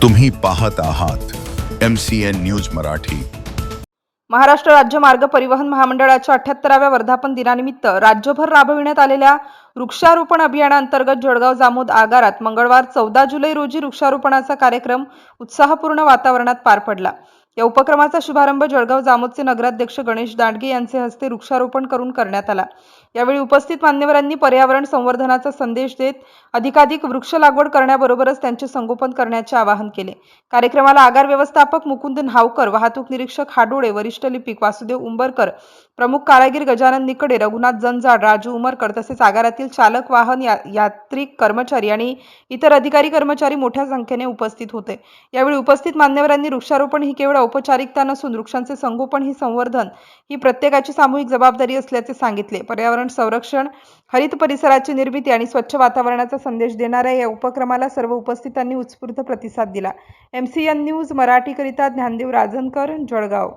तुम्ही पाहत आहात MCN न्यूज मराठी। महाराष्ट्र राज्य मार्ग परिवहन महामंडळाच्या 78व्या वर्धापन दिनानिमित्त राज्यभर राबविण्यात आलेल्या वृक्षारोपण अभियानांतर्गत जळगाव जामोद आगारात मंगळवार 14 जुलै रोजी वृक्षारोपणाचा कार्यक्रम उत्साहपूर्ण वातावरणात पार पडला। या उपक्रमाचा शुभारंभ जळगाव जामोदचे नगराध्यक्ष गणेश दांडगे यांचे हस्ते वृक्षारोपण करून करण्यात आला। यावेळी उपस्थित मान्यवरांनी पर्यावरण संवर्धनाचा संदेश देत अधिकाधिक वृक्ष लागवड करण्याबरोबरच त्यांचे संगोपन करण्याचे आवाहन केले। कार्यक्रमाला आगार व्यवस्थापक मुकुंद न्हावकर, वाहतूक निरीक्षक हाडोळे, वरिष्ठ लिपिक वासुदेव उंबरकर, प्रमुख कारागीर गजानन निकडे, रघुनाथ जंजाड, राजू उमरकर तसेच आगारातील चालक, वाहन यात्रिक कर्मचारी आणि इतर अधिकारी कर्मचारी मोठ्या संख्येने उपस्थित होते। यावेळी उपस्थित मान्यवरांनी वृक्षारोपण ही केवळ औपचारिकता नसून वृक्षांचे संगोपन ही संवर्धन ही प्रत्येकाची सामूहिक जबाबदारी असल्याचे सांगितले। पर्यावरण संरक्षण, हरित परिसराची निर्मिती आणि स्वच्छ वातावरणाचा संदेश देणाऱ्या या उपक्रमाला सर्व उपस्थितांनी उत्स्फूर्त प्रतिसाद दिला। MCN न्यूज मराठी करिता ज्ञानदेव राजनकर, जळगाव।